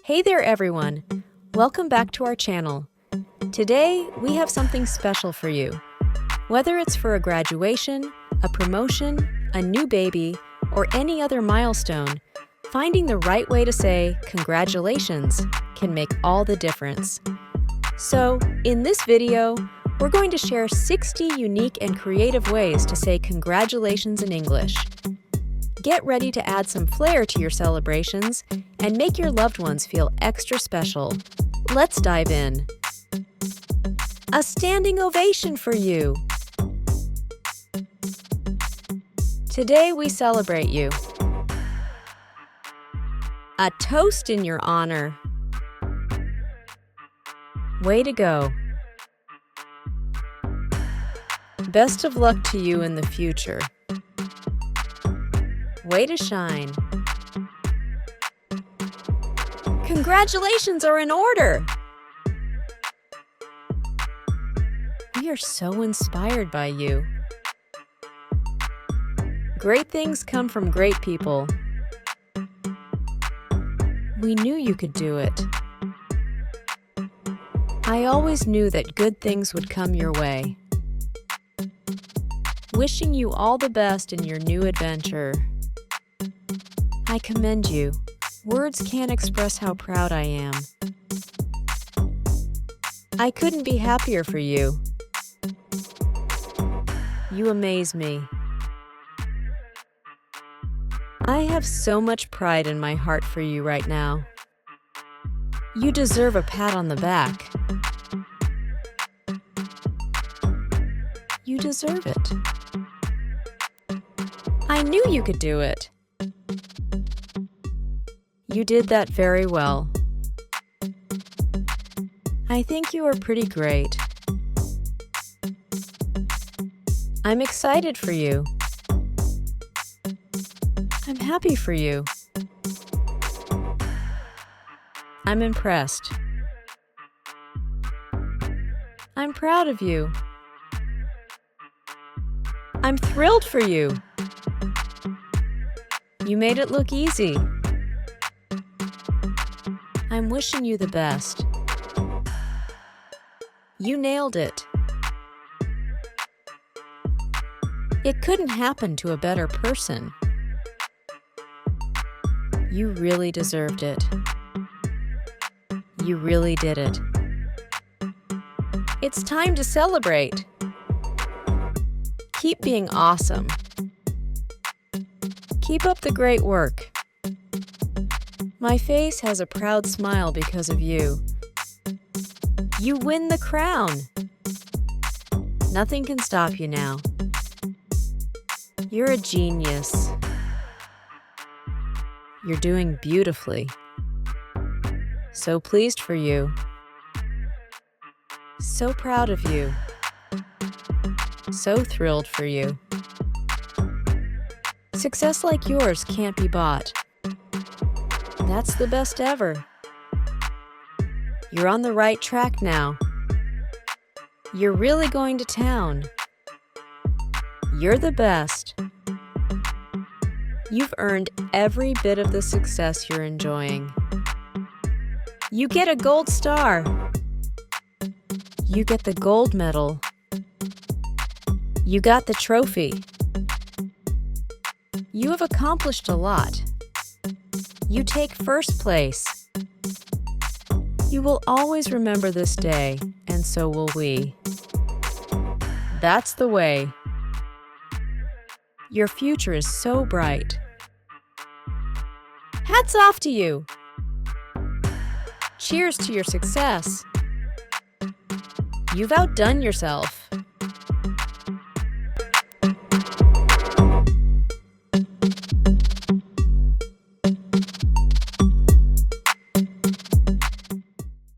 Hey there everyone! Welcome back to our channel. Today we have something special for you. Whether it's for a graduation, a promotion, a new baby, or any other milestone, finding the right way to say congratulations can make all the difference. So, in this video, we're going to share 60 unique and creative ways to say congratulations in English. Get ready to add some flair to your celebrations and make your loved ones feel extra special. Let's dive in. A standing ovation for you. Today we celebrate you. A toast in your honor. Way to go. Best of luck to you in the future. Way to shine. Congratulations are in order! We are so inspired by you. Great things come from great people. We knew you could do it. I always knew that good things would come your way. Wishing you all the best in your new adventure. I commend you. Words can't express how proud I am. I couldn't be happier for you. You amaze me. I have so much pride in my heart for you right now. You deserve a pat on the back. You deserve it. I knew you could do it. You did that very well. I think you are pretty great. I'm excited for you. I'm happy for you. I'm impressed. I'm proud of you. I'm thrilled for you. You made it look easy. I'm wishing you the best. You nailed it. It couldn't happen to a better person. You really deserved it. You really did it. It's time to celebrate. Keep being awesome. Keep up the great work. My face has a proud smile because of you. You win the crown. Nothing can stop you now. You're a genius. You're doing beautifully. So pleased for you. So proud of you. So thrilled for you. Success like yours can't be bought. That's the best ever. You're on the right track now. You're really going to town. You're the best. You've earned every bit of the success you're enjoying. You get a gold star. You get the gold medal. You got the trophy. You have accomplished a lot. You take first place. You will always remember this day, and so will we. That's the way. Your future is so bright. Hats off to you. Cheers to your success. You've outdone yourself.